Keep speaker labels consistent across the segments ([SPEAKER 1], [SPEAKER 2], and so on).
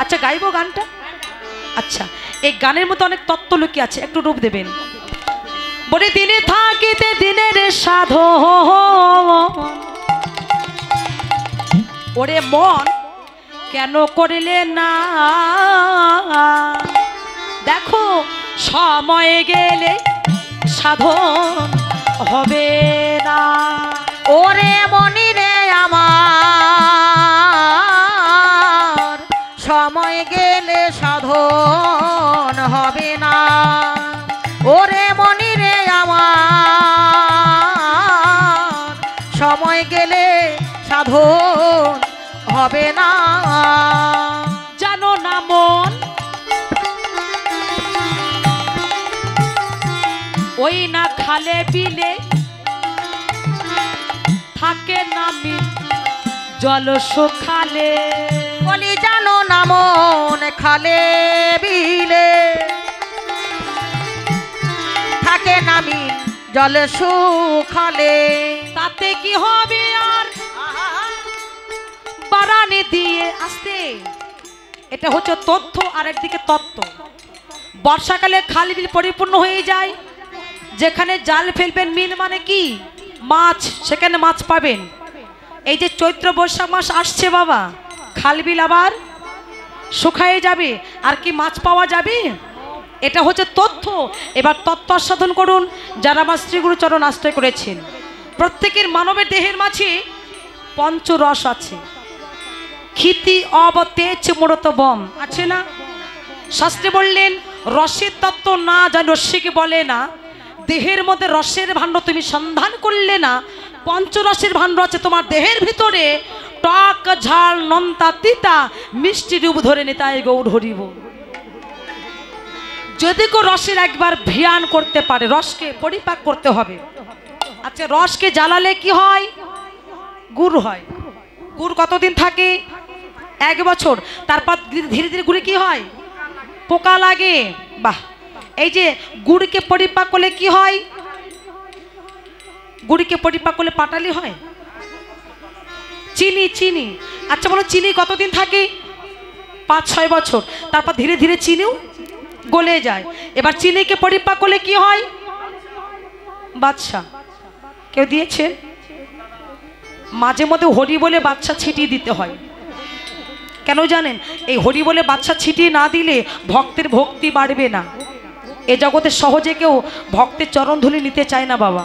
[SPEAKER 1] আচ্ছা গাইবো গানটা। আচ্ছা এই গানের মতো অনেক তত্ত্ব লুকিয়ে আছে, একটু রূপ দেবেন। বলে দিনে থাকিতে দিনের সাধন, ওরে মন কেন করিলে না, দেখো সময় গেলে সাধন হবে না।
[SPEAKER 2] ওরে মনি রে আমার, সময় গেলে সাধন হবে না। ওরে মনি রে আমার, সময় গেলে সাধন হবে না।
[SPEAKER 1] জানো না মন ওই না খালে বিলে থাকে নামি জল শুকালে।
[SPEAKER 2] বলি জানো না মন খালে বিলে থাকে নামি জল শুকালে।
[SPEAKER 1] তাতে কি হবে আর বারানি দিয়ে আসতে। এটা হচ্ছে তথ্য আর একদিকে তত্ত্ব। বর্ষাকালে খাল বিল পরিপূর্ণ হয়ে যায়, যেখানে জাল ফেলবেন মিন মানে কি মাছ, সেখানে মাছ পাবেন। এই যে চৈত্র বৈশাখ মাস আসছে বাবা, খাল বিল আবার শুকায়ে যাবে, আর কি মাছ পাওয়া যাবে। এটা হচ্ছে তথ্য। এবার তত্ত্ব আস্বাদন করুন যারা আমার শ্রী গুরুচরণ আশ্রয় করেছেন। প্রত্যেকের মানবের দেহের মাঝে পঞ্চরস আছে, ক্ষিতি অব তেজ মূলত বম আছে না। শাস্ত্রে বললেন রসের তত্ত্ব না জানি রস্যিকে বলে না। দেহের মধ্যে রসের ভাণ্ড তুমি সন্ধান করলে না, পঞ্চরসের ভাণ্ড আছে তোমার দেহের ভিতরে। টক ঝাল নন্তা তিতা মিষ্টি রূপ ধরে নিতাই গৌর হরিব। যদি কেউ রসের একবার ভিয়ান করতে পারে, রসকে পরিপাক করতে হবে। আচ্ছা রসকে জ্বালালে কি হয়? গুড় হয়। গুড় কতদিন থাকে? 1 বছর। তারপর ধীরে ধীরে গুড়ে কি হয়? পোকা লাগে। বাহ, এই যে গুড়কে পরিপাক করলে কি হয়? গুড়কে পরিপাক করলে পাটালি হয়। চিনি চিনি, আচ্ছা বলো চিনি কতদিন থাকে? 5-6 বছর। তারপর ধীরে ধীরে চিনিও গলে যায়। এবার চিনিকে পরিপাক করলে কি হয়? বাদশা। কেউ দিয়েছে? মাঝে মধ্যে হরি বলে বাচ্চা ছিটিয়ে দিতে হয়। কেন জানেন? এই হরি বলে বাচ্চা ছিটিয়ে না দিলে ভক্তের ভক্তি বাড়বে না। এ জগতে সহজে কেউ ভক্তের চরণধুলি নিতে চায় না বাবা।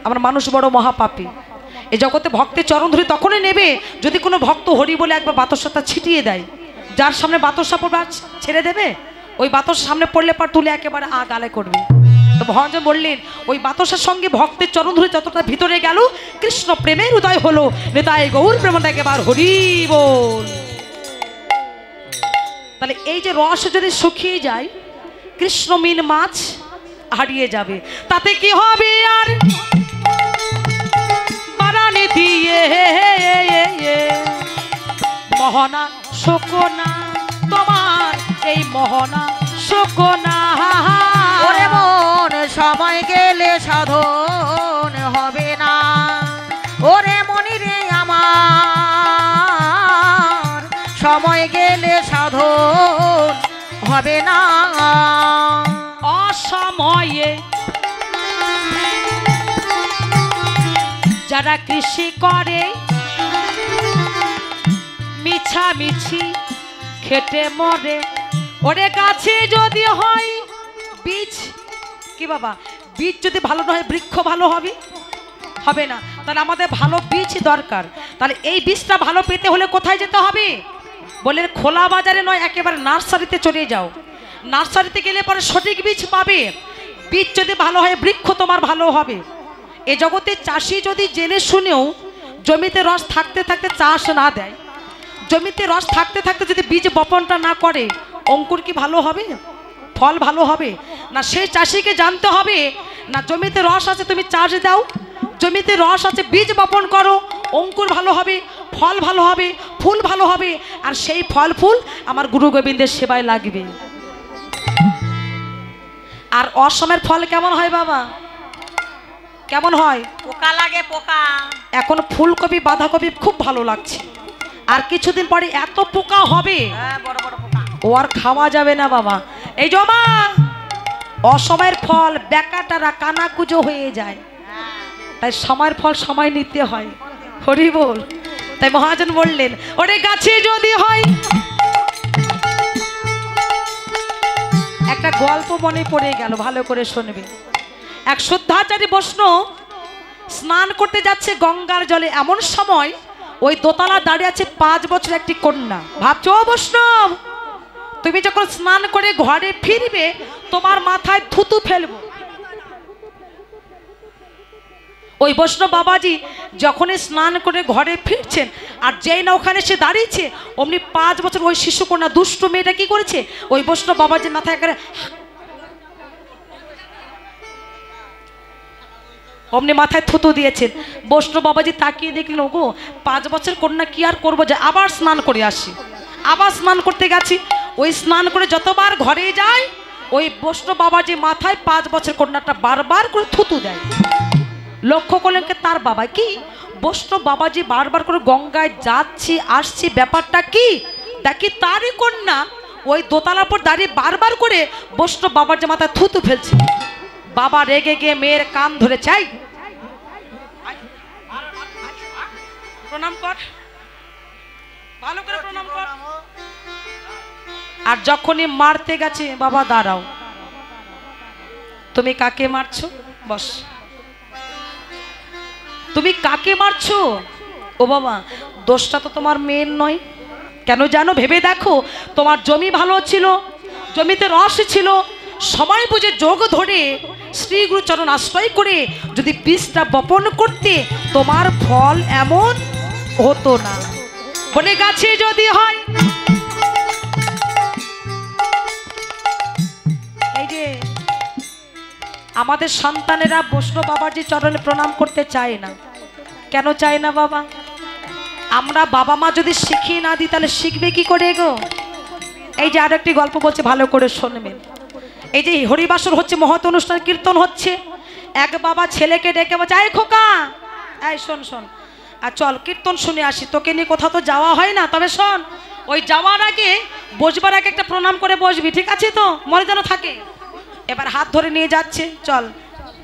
[SPEAKER 1] আমার মানুষ বড় মহাপাপী। এ জগতে ভক্তের চরণধুলি তখনই নেবে যদি কোনো ভক্ত হরি বলে একবার বাতাসটা ছিটিয়ে দেয়। যার সামনে বাতাসা পড়বে ছেড়ে দেবে, ওই বাতাস সামনে পড়লে পর তুলে একেবারে গালে করবে। তো ভগবান বললেন ওই বাতাসের সঙ্গে ভক্তের চরণধুলি যতটা ভিতরে গেল কৃষ্ণ প্রেমের উদয় হলো। নেতাই গৌর প্রেমটা একেবারে হরি বল। তাহলে এই যে রস যদি শুকিয়ে যায়, কৃষ্ণ মিন মাছ হারিয়ে যাবে। তাতে কি হবে আর বারানি দিয়ে মোহনা শোকনা, তোমার এই মোহনা শোকনা।
[SPEAKER 2] ওরে মন সময় গেলে সাধন হবে না। ওরে মনি রে আমার, সময় গেলে সাধন হবে না।
[SPEAKER 1] অসময়ে যারা কৃষি করে মিছামিছি খেটে মরে। ওরে গাছে যদি হয় বীজ, কি বাবা বীজ যদি ভালো না হয় বৃক্ষ ভালো হবে? হবে না। তাহলে আমাদের ভালো বীজ দরকার। তাহলে এই বীজটা ভালো পেতে হলে কোথায় যেতে হবে? বলে খোলা বাজারে নয়, একেবারে নার্সারিতে চলে যাও। নার্সারিতে গেলে পরে সঠিক বীজ পাবে। বীজ যদি ভালো হয় বৃক্ষ তোমার ভালো হবে। এ জগতে চাষি যদি জেনে শুনেও জমিতে রস থাকতে থাকতে চাষ না দেয়, জমিতে রস থাকতে থাকতে যদি বীজ বপনটা না করে, অঙ্কুর কি ভালো হবে? ফল ভালো হবে না। সেই চাষিকে জানতে হবে না জমিতে রস আছে তুমি চাষ দাও, জমিতে রস আছে বীজ বপন করো, অঙ্কুর ভালো হবে, ফল ভালো হবে, ফুল ভালো হবে। আর সেই ফল ফুল আমার গুরু গোবিন্দের সেবায় লাগবে। আর অসময়ের ফল কেমন হয় বাবা? কেমন হয়?
[SPEAKER 2] পোকা লাগে পোকা।
[SPEAKER 1] এখন ফুলকপি বাঁধাকপি খুব ভালো লাগছে, আর কিছুদিন পরে এত পোকা হবে
[SPEAKER 2] হ্যাঁ বড় বড় পোকা।
[SPEAKER 1] ও আর খাওয়া যাবে না বাবা। এই জমা অসময়ের ফল বেকাটারা কানাকুজো হয়ে যায়, তাই সময়ের ফল সময় নিতে হয়। হরি বল। তাই মহাজন বললেন ওরে গাছে যদি হয়, একটা গল্প মনে পড়ে গেল, ভালো করে শুনবে। এক শুদ্ধাচারী বৈষ্ণব স্নান করতে যাচ্ছে গঙ্গার জলে, এমন সময় ওই দোতলা দাঁড়িয়ে আছে 5 বছর একটি কন্যা। ভাবছো ও বৈষ্ণব, তুমি যখন স্নান করে ঘরে ফিরবে তোমার মাথায় থুতু ফেলবো। ওই বৈষ্ণব বাবাজি যখনই স্নান করে ঘরে ফিরছেন, আর যেই না ওখানে সে দাঁড়িয়েছে, অমনি 5 বছর ওই শিশু কন্যা দুষ্ট মেয়েটা কি করেছে, ওই বৈষ্ণব বাবাজির মাথায় করে অমনি মাথায় থুতু দিয়েছেন। বৈষ্ণব বাবাজি তাকিয়ে দেখলেন, ওগো 5 বছর কন্যা কি আর করবো, যে আবার স্নান করে আসি। আবার স্নান করতে গেছি, ওই স্নান করে যতবার ঘরে যায় ওই বৈষ্ণব বাবাজি মাথায় 5 বছর কন্যাটা বারবার করে থুতু দেয়। লক্ষ্য করলেন কে তার বাবা, কি বৈষ্ণব বাবাজি বারবার করে গঙ্গায় যাচ্ছি আসছি, ব্যাপারটা কি দেখি তারই কন্যা ওই দোতলার পর দাঁড়িয়ে বারবার করে বৈষ্ণব বাবাজি মাথায় থুতু ফেলছে। বাবা রেগে গিয়ে মেয়ের কান ধরে চাই প্রণাম কর, ভালো করে প্রণাম কর। আর যখনই মারতে গেছে, বাবা দাঁড়াও, তুমি কাকে মারছো, বস, তুমি কাকে মারছো? ও বাবা দোষটা তো তোমার মেয়ের নয়, কেন জানো, ভেবে দেখো, তোমার জমি ভালো ছিল, জমিতে রস ছিল, সময় বুঝে যোগ ধরে শ্রী গুরু চরণ আশ্রয় করে যদি বীজটা বপন করতে, তোমার ফল এমন হতো না। বলে গাছে যদি হয়, এই যে আমাদের সন্তানেরা বৈষ্ণব বাবাজি চরণে প্রণাম করতে চায় না, কেন চায় না বাবা? আমরা বাবা মা যদি শিখিয়ে না দিই তাহলে শিখবে কি করে গো? এই যে আরো একটি গল্প বলছে, ভালো করে শুনবেন। এই যে হরিবাসর হচ্ছে, মহৎ অনুষ্ঠান, কীর্তন হচ্ছে, এক বাবা ছেলেকে ডেকে বলছে, এই খোকা, এই শোন শোন, আর চল কীর্তন শুনে আসি, তোকে নিয়ে কোথাও তো যাওয়া হয় না, তবে শোন, ওই যাওয়ার আগে বসবার আগে একটা প্রণাম করে বসবি, ঠিক আছে তো, মনে যেন থাকে। এবার হাত ধরে নিয়ে যাচ্ছে, চল,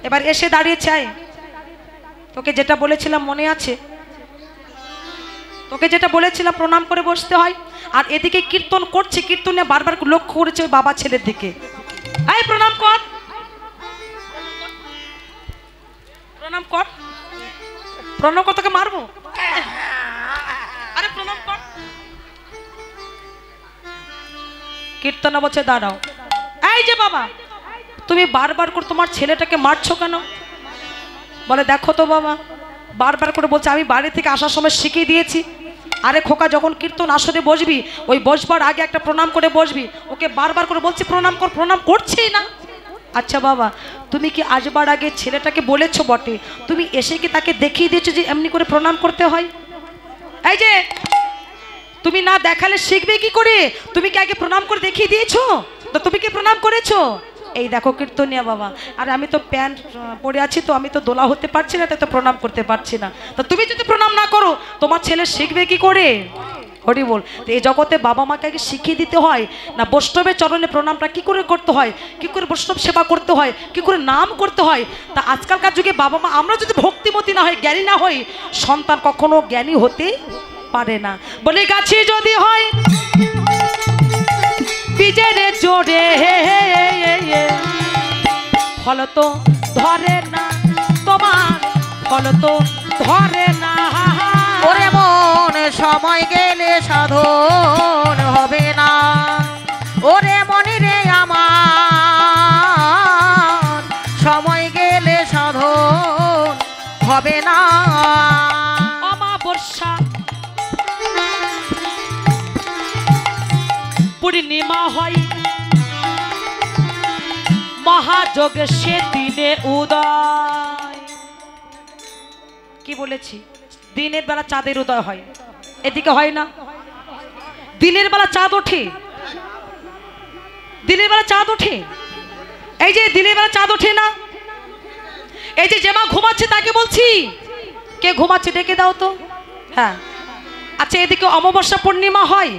[SPEAKER 1] এবার এসে দাঁড়িয়েছে, আয়, তোকে যেটা বলেছিলাম মনে আছে, তোকে যেটা বলেছিলাম প্রণাম করে বসতে হয়। আর এদিকে কীর্তন করছে, কীর্তনে বারবার লক্ষ্য করেছে ওই বাবা ছেলের দিকে, এই প্রণাম কর, প্রণাম কর, প্রণাম কর, তোকে মারবো, আরে প্রণাম কর। কীর্তন বলছে দাঁড়াও, এই যে বাবা তুমি বারবার করে তোমার ছেলেটাকে মারছো কেন? বলে দেখো তো বাবা, বারবার করে বলছে, আমি বাড়ি থেকে আসার সময় শিখিয়ে দিয়েছি, আরে খোকা যখন কীর্তন আসরে বসবি, ওই বসবার আগে একটা প্রণাম করে বসবি। ওকে বারবার করে বলছি প্রণাম কর, প্রণাম করছেই না। আচ্ছা বাবা, তুমি কি আসবার আগে ছেলেটাকে বলেছো বটে, তুমি এসে কি তাকে দেখিয়ে দিয়েছো যে এমনি করে প্রণাম করতে হয়? এই যে তুমি না দেখালে শিখবে কি করে? তুমি কি আগে প্রণাম করে দেখিয়ে দিয়েছো? তো তুমি কি প্রণাম করেছো? এই দেখো কীর্তনিয়া বাবা, আর আমি তো প্যান্ট পরে আছি, তো আমি তো দোলা হতে পারছি না, তাই তো প্রণাম করতে পারছি না। তো তুমি যদি প্রণাম না করো তোমার ছেলে শিখবে কি করে? হরি বল। এই জগতে বাবা মাকে আগে শিখিয়ে দিতে হয় না বৈষ্ণবের চরণে প্রণামটা কি করে করতে হয়, কি করে বৈষ্ণব সেবা করতে হয়, কি করে নাম করতে হয়। তা আজকালকার যুগে বাবা মা আমরা যদি ভক্তিমতী না হই, জ্ঞানী না হই, সন্তান কখনো জ্ঞানী হতে পারে না। বলে গাছে যদি হয় বীজের জোরে ফল তো ধরে না, তোমার ফল তো ধরে না।
[SPEAKER 2] ওরে মন সময় গেলে সাধন হবে না, ওরে মনে রে আমার সময় গেলে সাধন হবে না।
[SPEAKER 1] অমাবস্যা পূর্ণিমা হয় মহাযোগ সে দিনে উদয়। কি বলেছি? দিনের বেলা চাঁদের উদয় হয়, এদিকে হয় না। দিনের বেলা চাঁদ ওঠে, দিনের বেলা চাঁদ ওঠে, এই যে দিনের বেলা চাঁদ ওঠে না। এই যে মা ঘুমাচ্ছে তাকে বলছি, কে ঘুমাচ্ছে ডেকে দাও তো। হ্যাঁ, আচ্ছা এদিকে অমাবস্যা পূর্ণিমা হয়,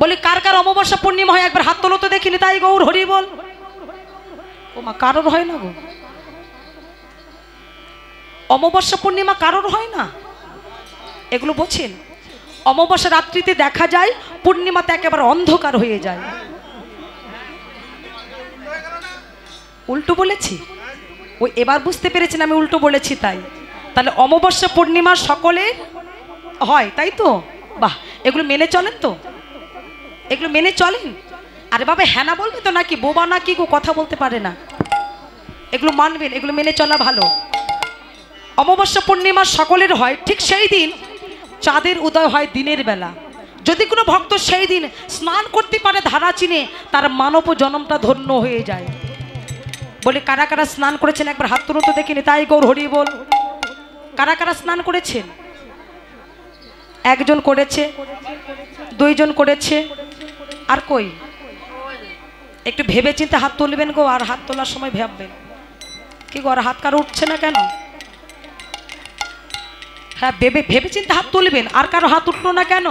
[SPEAKER 1] বলি কার কার অমাবস্যা পূর্ণিমা হয় একবার হাত তোলো তো দেখিনি। তাই গৌর হরি বল। ও মা, কারোর হয় না গো, অমাবস্যা পূর্ণিমা কারোর হয় না। এগুলো বোঝেন, অমাবস্যা রাত্রিতে দেখা যায়, পূর্ণিমাতে একেবারে অন্ধকার হয়ে যায়। উল্টো বলেছি? ওই এবার বুঝতে পেরেছেন আমি উল্টো বলেছি তাই। তাহলে অমাবস্যা পূর্ণিমা সকলে হয়, তাই তো? বাহ, এগুলো মেনে চলেন তো? এগুলো মেনে চলেন? আরে বাবা হ্যাঁ না বলবে তো, নাকি বোবা নাকি গো, কথা বলতে পারে না? এগুলো মানবেন, এগুলো মেনে চলা ভালো। অমাবস্যা পূর্ণিমা সকলের হয়, ঠিক সেই দিন চাঁদের উদয় হয় দিনের বেলা। যদি কোনো ভক্ত সেই দিন স্নান করতে পারে ধারা চিনে, তার মানব জন্মটা ধন্য হয়ে যায়। বলে কারা কারা স্নান করেছেন একবার হাত তুলো তো দেখিনি। তাই গৌর হরি বল। কারা কারা স্নান করেছেন? একজন করেছে, দুইজন করেছে, আর কই? একটু ভেবে চিন্তে হাত তুলবেন গো, আর হাত তোলার সময় ভাববেন। কি গো, আর হাত কারো উঠছে না কেন? হ্যাঁ ভেবে চিন্তে হাত তুলবেন। আর কারো হাত উঠলো না কেন?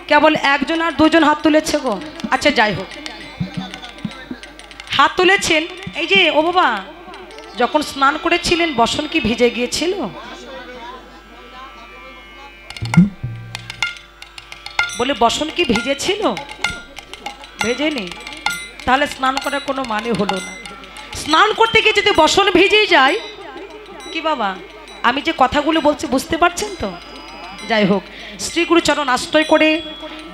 [SPEAKER 1] কেবল একজন আর দুজন হাত তুলেছে গো। আচ্ছা যাই হোক, হাত তুলেছেন। এই যে ও বাবা, যখন স্নান করেছিলেন বসন কি ভিজে গিয়েছিল? বলে বসন কি ভিজেছিল? ভেজেনি? তাহলে স্নান করার কোনো মানে হলো না। স্নান করতে গিয়ে যদি বসন ভিজে যায়, কি বাবা আমি যে কথাগুলো বলছি বুঝতে পারছেন তো? যাই হোক, শ্রী গুরুচরণ আশ্রয় করে,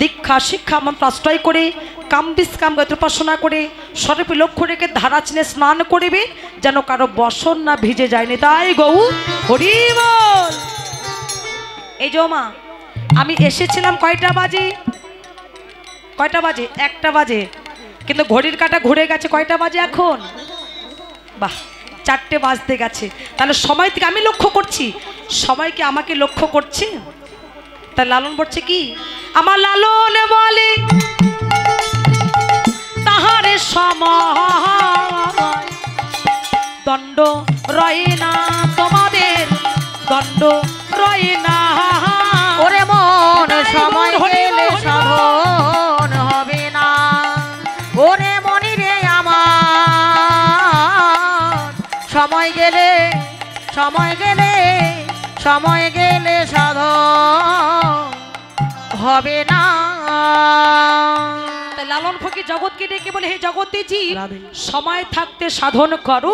[SPEAKER 1] দীক্ষা শিক্ষা মন্ত্র আশ্রয় করে, কাম বিস্কাম উপাসনা করে, স্বরূপে লক্ষ্য রেখে ধারা চিনে স্নান করবে, যেন কারো বসন না ভিজে যায়নি। তাই গৌর হরি বল। এই যে মা, আমি এসেছিলাম কয়টা বাজে? কয়টা বাজে? 1টা বাজে। কিন্তু ঘড়ির কাঁটা ঘুরে গেছে, কয়টা বাজে এখন? বাহ, 4টে বাজতে গেছে। তাহলে সময় থেকে আমি লক্ষ্য করছি, সময় কি আমাকে লক্ষ্য করছে? তা লালন বলছে কি, আমার লালন বলে তাহারে সময় দণ্ড রয় না, তোমাদের দণ্ড রয় না।
[SPEAKER 2] ওরে মন সময় গেলে সাধন হবে না। ওরে মনি রে আমার, সময় গেলে সময় গেলে সময় গেলে সাধন হবে না।
[SPEAKER 1] লালন ফকির জগৎকে ডেকে বলে, হে জগতে জীব, সময় থাকতে সাধন করো,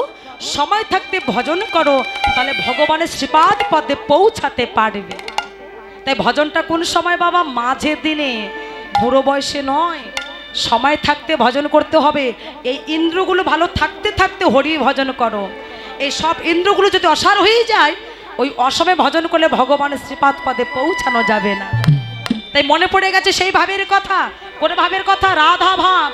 [SPEAKER 1] সময় থাকতে ভজন করো, তাহলে ভগবানের শ্রীপাদ পদে পৌঁছাতে পারবে। তাই ভজনটা কোন সময় বাবা? মাঝের দিনে, বুড়ো বয়সে নয়। সময় থাকতে ভজন করতে হবে। এই ইন্দ্রগুলো ভালো থাকতে থাকতে হরি ভজন করো। এই সব ইন্দ্রগুলো যদি অসার হয়ে যায়, ওই অসময়ে ভজন করলে ভগবানের শ্রীপাদ পদে পৌঁছানো যাবে না। তাই মনে পড়ে গেছে সেই ভাবের কথা। কোন ভাবের কথা? রাধা ভাব।